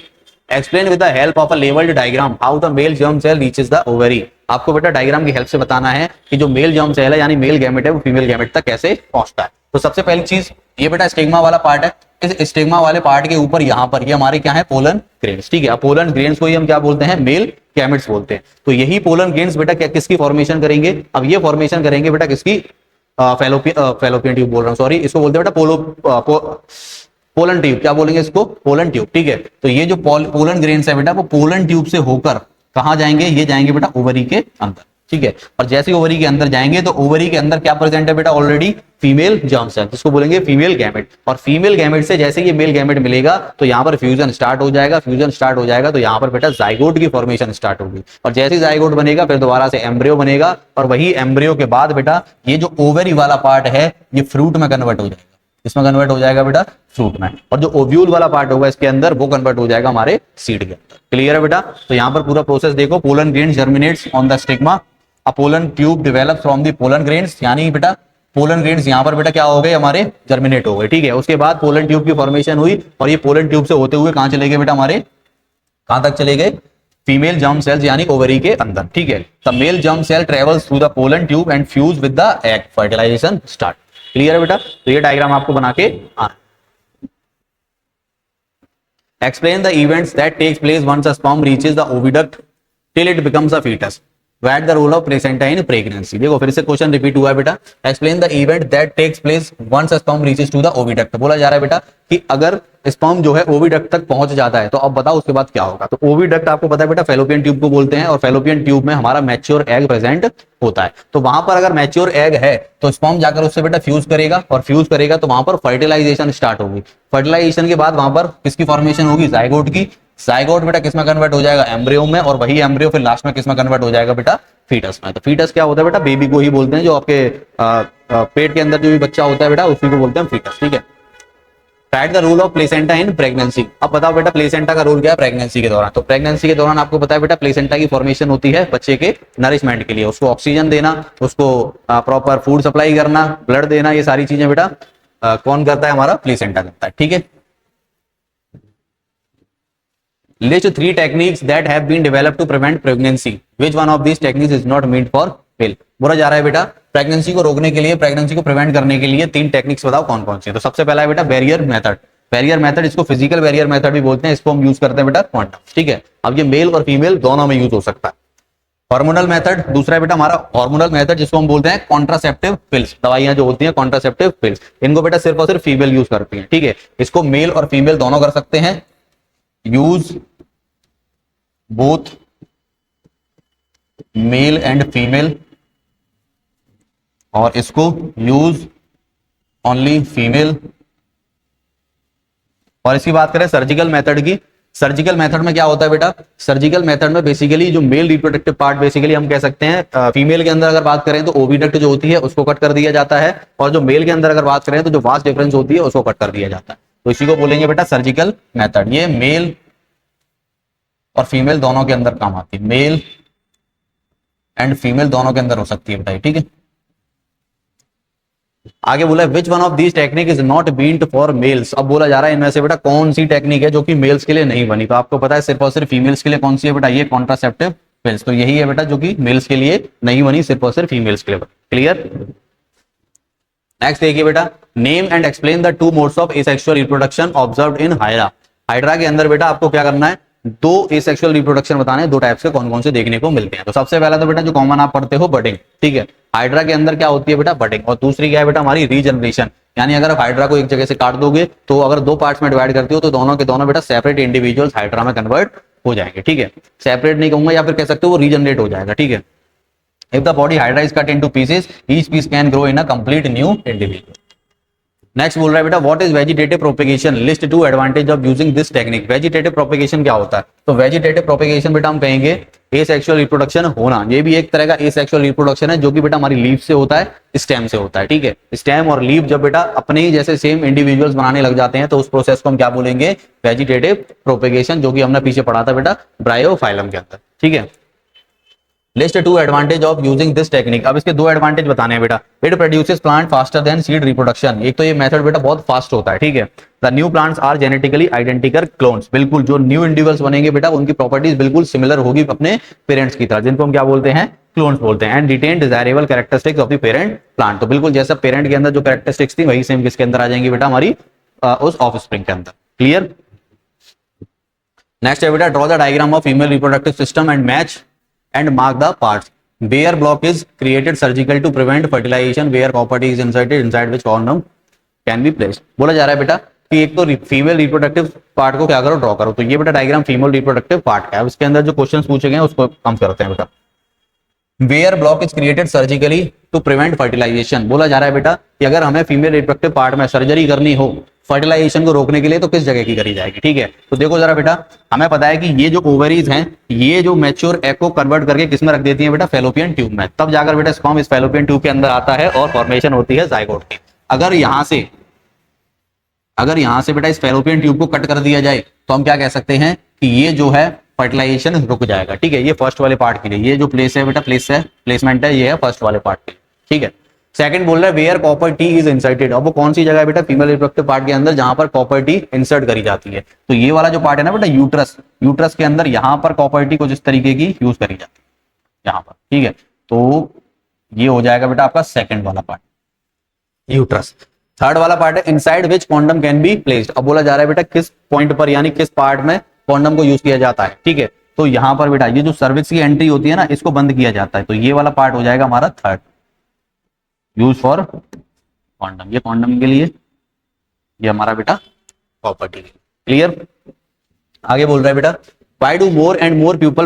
Explain with the help of a labelled diagram how the male germ cell reaches the ovary. आपको बेटा डायग्राम की हेल्प से बताना है कि जो मेल जर्म सेल है यानी मेल गैमेट है वो फीमेल गैमेट तक कैसे पहुंचता है। तो सबसे पहली चीज ये बेटा स्टिग्मा वाला पार्ट है, इस स्टिग्मा वाले पार्ट के ऊपर यहाँ पर ये हमारे क्या है, पोलन ग्रेन्स, ठीक है। पोलन ग्रेन्स को ही हम क्या बोलते हैं, मेल गैमेट्स बोलते हैं। तो यही पोलन ग्रेन्स बेटा क्या किसकी फॉर्मेशन करेंगे, अब ये फॉर्मेशन करेंगे बेटा किसकी, फैलोपियन ट्यूब बोल रहा हूँ, सॉरी, इसको बोलते हैं बेटा पोलन ट्यूब। क्या बोलेंगे इसको, पोलन ट्यूब, ठीक है। तो ये जो पोलन ग्रेन्स है बेटा वो पोलन ट्यूब से होकर कहाँ जाएंगे, ये जाएंगे बेटा ओवरी के अंदर, ठीक है। और जैसे ओवरी के अंदर जाएंगे तो ओवरी के अंदर क्या प्रेजेंट है बेटा, ऑलरेडी फीमेल जर्म सेल, जिसको बोलेंगे फीमेल गैमेट। और फीमेल गैमेट से जैसे ये मेल गैमेट मिलेगा तो यहाँ पर फ्यूजन स्टार्ट हो जाएगा, फ्यूजन स्टार्ट हो जाएगा तो यहाँ पर बेटा जाइगोट की फॉर्मेशन स्टार्ट होगी। और जैसे ही जाइगोट बनेगा फिर दोबारा से एम्ब्रियो बनेगा, और वही एम्ब्रियो के बाद बेटा ये जो ओवरी वाला पार्ट है ये फ्रूट में कन्वर्ट हो जाएगा। इसमें कन्वर्ट हो जाएगा बेटा फ्रूट में, और जो ओव्यूल वाला पार्ट होगा इसके अंदर वो कन्वर्ट हो जाएगा हमारे सीड के अंदर। क्लियर है बेटा। तो यहाँ पर पूरा प्रोसेस देखो, pollen grain germinates on the stigma, a pollen tube develop from the pollen grains, यानी बेटा पोलन ग्रेन्स यहाँ पर बेटा क्या हो गए, हमारे जर्मिनेट हो गए, ठीक है। उसके बाद पोलन ट्यूब की फॉर्मेशन हुई, और ये पोलन ट्यूब से होते हुए कहाँ चले गए बेटा, हमारे कहां तक चले गए, फीमेल जर्म सेल्स यानी ओवरी के अंदर, ठीक है। The male germ cell travels through the pollen tube and fuse with the egg, fertilization start. Clear है बेटा। तो ये डायग्राम आपको बना के आना। Explain the events that takes place once a sperm reaches the oviduct till it becomes a foetus, what the role of placenta in pregnancy. देखो फिर से क्वेश्चन रिपीट हुआ है बेटा, explain the event that takes place once a sperm reaches to the oviduct. बोला जा रहा है बेटा कि अगर स्पर्म जो है ओविडक्ट तक पहुंच जाता है तो अब बताओ उसके बाद क्या होगा। तो ओविडक्ट आपको पता है बेटा फैलोपियन ट्यूब को बोलते हैं, और फैलोपियन ट्यूब में हमारा मैच्योर एग प्रेजेंट होता है। तो वहां पर अगर मैच्योर एग है तो स्पर्म जाकर उससे बेटा फ्यूज करेगा, और फ्यूज करेगा तो वहां पर फर्टिलाइजेशन स्टार्ट होगी। फर्टिलाइजेशन के बाद वहां पर किसकी फॉर्मेशन होगी, जाइगोट की। जाइगोट बेटा किसमें कन्वर्ट हो जाएगा, एम्ब्रियो में, और वही एम्ब्रियो फिर लास्ट में किसमें कन्वर्ट हो जाएगा बेटा, फीटस में। तो फीटस क्या होता है बेटा, बेबी को ही बोलते हैं, जो आपके पेट के अंदर जो भी बच्चा होता है बेटा उसी को बोलते हैं फीटस, ठीक है। Write the role of placenta in pregnancy. अब बताओ बेटा प्लेसेंटा का रोल क्या है प्रेगनेंसी के दौरान। तो प्रेगनेंसी के दौरान आपको पता है बेटा प्लेसेंटा की फॉर्मेशन होती है बच्चे के नरिशमेंट के लिए, उसको ऑक्सीजन देना, उसको प्रॉपर फूड सप्लाई करना, ब्लड देना, ये सारी चीजें बेटा कौन करता है, हमारा प्लेसेंटा करता है, ठीक है। List 3 techniques that have been developed to prevent pregnancy. Which one of these techniques is not meant for male? बोला जा रहा है बेटा प्रेगनेंसी को रोकने के लिए, प्रेगनेंसी को प्रिवेंट करने के लिए 3 टेक्निक्स बताओ कौन कौन सी। तो सबसे पहला है बेटा बैरियर मेथड। बैरियर मेथड, इसको फिजिकल बैरियर मेथड भी बोलते हैं, इसको हम यूज करते हैं बेटा क्वांटम, ठीक है। अब ये मेल और फीमेल दोनों में यूज हो सकता है। हार्मोनल मेथड दूसरा है बेटा हमारा हार्मोनल मेथड, जिसको हम बोलते हैं कॉन्ट्रासेप्टिव पिल्स। दवाइयां जो होती हैं कॉन्ट्रासेप्टिव पिल्स, इनको बेटा सिर्फ और सिर्फ फीमेल यूज करती हैं, ठीक है। इसको मेल और फीमेल दोनों कर सकते हैं, use both male and female, और इसको यूज ओनली फीमेल। और इसकी बात करें सर्जिकल मेथड की, सर्जिकल मेथड में क्या होता है बेटा, सर्जिकल मेथड में बेसिकली जो मेल रिप्रोडक्टिव पार्ट बेसिकली हम कह सकते हैं, फीमेल के अंदर अगर बात करें तो ओविडक्ट जो होती है उसको कट कर दिया जाता है, और जो मेल के अंदर अगर बात करें तो जो वास्ट डिफरेंस होती है उसको कट कर दिया जाता है। तो इसी को बोलेंगे बेटा सर्जिकल मेथड। ये मेल और फीमेल दोनों के अंदर काम आती है, मेल एंड फीमेल दोनों के अंदर हो सकती है बेटा, ठीक है। आगे बोला which one of these technique is not been for males. अब बोला जा रहा है इनमें से बेटा कौन सी टेक्निक है जो कि मेल्स के लिए नहीं बनी। तो आपको पता है सिर्फ और सिर्फ फीमेल्स के लिए कौन सी है बेटा, ये कॉन्ट्रासेप्टिव पिल्स। तो यही है बेटा जो कि मेल्स के लिए नहीं बनी, सिर्फ और सिर्फ फीमेल्स के लिए बनी। क्लियर। नेक्स्ट देखिए बेटा, name and explain the 2 modes of asexual reproduction observed in hydra. Hydra के अंदर बेटा आपको क्या करना है, 2 एसेक्सुअल रिप्रोडक्शन बताने, 2 टाइप्स के कौन कौन से देखने को मिलते हैं। तो सबसे पहला तो बेटा जो कॉमन आप पढ़ते हो बडिंग, ठीक है। हाइड्रा के अंदर क्या होती है बेटा बडिंग, और दूसरी क्या है बेटा हमारी रीजनरेशन। यानी अगर आप हाइड्रा को एक जगह से काट दोगे तो अगर 2 पार्ट्स में डिवाइड करते हो तो दोनों के दोनों बेटा सेपरेट इंडिविजुअल्स हाइड्रा में कन्वर्ट हो जाएंगे, ठीक है। सेपरेट नहीं कहूंगा, या फिर कह सकते हो वो रीजनरेट हो जाएगा, ठीक है। If the body hydra is cut into pieces, each piece can grow in a complete new individual. Next बोल रहा है बेटा what is vegetative propagation, list 2 advantage of using this technique. Vegetative propagation क्या होता है, तो वेजिटेटिव प्रोपेगेशन बेटा हम कहेंगे एसेक्सुअल रिप्रोडक्शन होना। ये भी एक तरह का एसेक्सुअल रिप्रोडक्शन है जो कि बेटा हमारी लीफ से होता है, स्टेम से होता है, ठीक है। स्टेम और लीफ जब बेटा अपने ही जैसे सेम इंडिविजुअल्स बनाने लग जाते हैं तो उस प्रोसेस को हम क्या बोलेंगे, वेजिटेटिव प्रोपेगेशन, जो कि हमने पीछे पढ़ा था बेटा ब्रायोफाइलम के अंदर, ठीक है। List 2 advantage of using this technique. अब इसके 2 एडवांटेज बताने हैं बेटा। It produces plant faster than seed reproduction. एक तो ये मेथड बेटा बहुत फास्ट होता है, ठीक है। The new plants are genetically identical clones. बिल्कुल जो न्यू इंडिविजुअल्स बनेंगे बेटा उनकी प्रॉपर्टीज बिल्कुल सिमिलर होगी अपने पेरेंट्स की तरह, जिनको हम क्या बोलते हैं, क्लोन्स बोलते हैं। And retain desirable characteristics of the parent plant. तो बिल्कुल जैसा पेरेंट के अंदर जो कैरेक्टरिस्टिक्स थी वही सेम किसके अंदर आ जाएंगी बेटा, हमारी उस ऑफस्प्रिंग के अंदर। क्लियर। नेक्स्ट है बेटा draw the diagram of female reproductive system and match and mark the parts where block is created surgical to prevent fertilization, where property is inserted inside which condom can be placed। बोला जा रहा है बेटा कि एक तो फीमेल रिप्रोडक्टिव पार्ट को क्या करो, ड्रॉ करो। तो ये बेटा डायग्राम फीमेल रिप्रोडक्टिव पार्ट का है। अब इसके अंदर जो क्वेश्चन पूछे गए हैं उसको हम करते हैं बेटा। Where block is created surgically to prevent fertilization. बोला जा रहा है बेटा कि अगर हमें फीमेल रिप्रोडक्टिव पार्ट में सर्जरी करनी हो फर्टिलाइजेशन को रोकने के लिए तो किस जगह की करी जाएगी। ठीक है, तो देखो जरा बेटा, हमें पता है कि ये जो ओवरीज हैं ये जो मैच्योर एग को कन्वर्ट करके किस में रख देती हैं बेटा, फैलोपियन ट्यूब में। तब जाकर बेटा स्पर्म इस फैलोपियन ट्यूब के अंदर आता है और फॉर्मेशन होती है जाइगोट की। अगर यहां से बेटा इस फैलोपियन ट्यूब को कट कर दिया जाए तो हम क्या कह सकते हैं कि ये जो है फर्टिलाइजेशन रुक जाएगा। ठीक है, ये फर्स्ट वाले पार्ट के लिए, ये जो प्लेस है बेटा प्लेसमेंट है, ये है फर्स्ट वाले पार्ट के लिए। ठीक है, सेकंड बोल रहा है where copper T is inserted. अब वो कौन सी जगह है बेटा, फीमेल रिप्रोडक्टिव पार्ट के अंदर जहां पर कॉपर टी इंसर्ट करी जाती है। तो ये वाला जो पार्ट है ना बेटा यूट्रस के अंदर यहां पर कॉपर टी कुछ इस तरीके की यूज करी जाती है यहां पर। ठीक है, तो ये हो जाएगा बेटा आपका सेकंड वाला पार्ट, यूट्रस। थर्ड वाला पार्ट है inside which condom can be placed. अब बोला जा रहा है बेटा किस पॉइंट पर यानी किस पार्ट में कॉन्डम को यूज किया जाता है। ठीक है, तो यहां पर बेटा ये जो सर्विक्स की एंट्री होती है ना इसको बंद किया जाता है। तो ये वाला पार्ट हो जाएगा हमारा थर्ड, यूज फॉर कॉन्डम। ये कॉन्डम के लिए, ये हमारा बेटा प्रॉपर्टी। क्लियर। आगे बोल रहा है बेटा why do more and more people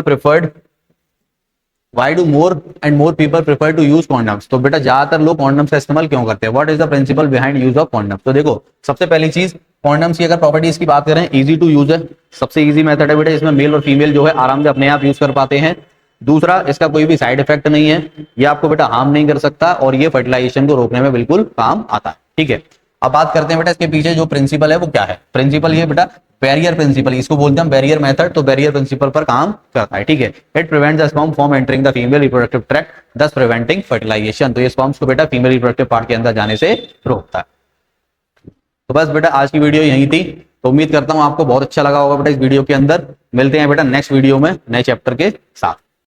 prefer to use condoms. तो बेटा ज्यादातर लोग कॉन्डम्स का इस्तेमाल क्यों करते हैं, what is the principle behind use of condom. तो देखो सबसे पहली चीज कॉन्डम्स की अगर प्रॉपर्टीज की बात करें, इजी टू यूज है, सबसे इजी मेथड है बेटा, इसमें मेल और फीमेल जो है आराम से अपने आप यूज कर पाते हैं। दूसरा, इसका कोई भी साइड इफेक्ट नहीं है, ये आपको बेटा हार्म नहीं कर सकता और ये फर्टिलाइजेशन को रोकने में बिल्कुल काम आता है। ठीक है, अब बात करते हैं बेटा इसके पीछे जो प्रिंसिपल है वो क्या है। प्रिंसिपल ये बेटा बैरियर प्रिंसिपल, इसको बोलते हैं बैरियर मेथड। तो बैरियर प्रिंसिपल पर काम करता है। ठीक है, it prevents the sperm from entering the female reproductive tract दस प्रिवेंटिंग फर्टिलाइजेशन। तो ये स्पर्म्स को बेटा फीमेल रिप्रोडक्टिव पार्ट के अंदर जाने से रोकता है। तो बस बेटा आज की वीडियो यही थी। तो उम्मीद करता हूं आपको बहुत अच्छा लगा होगा बेटा इस वीडियो के अंदर। मिलते हैं बेटा नेक्स्ट वीडियो में नए चैप्टर के साथ।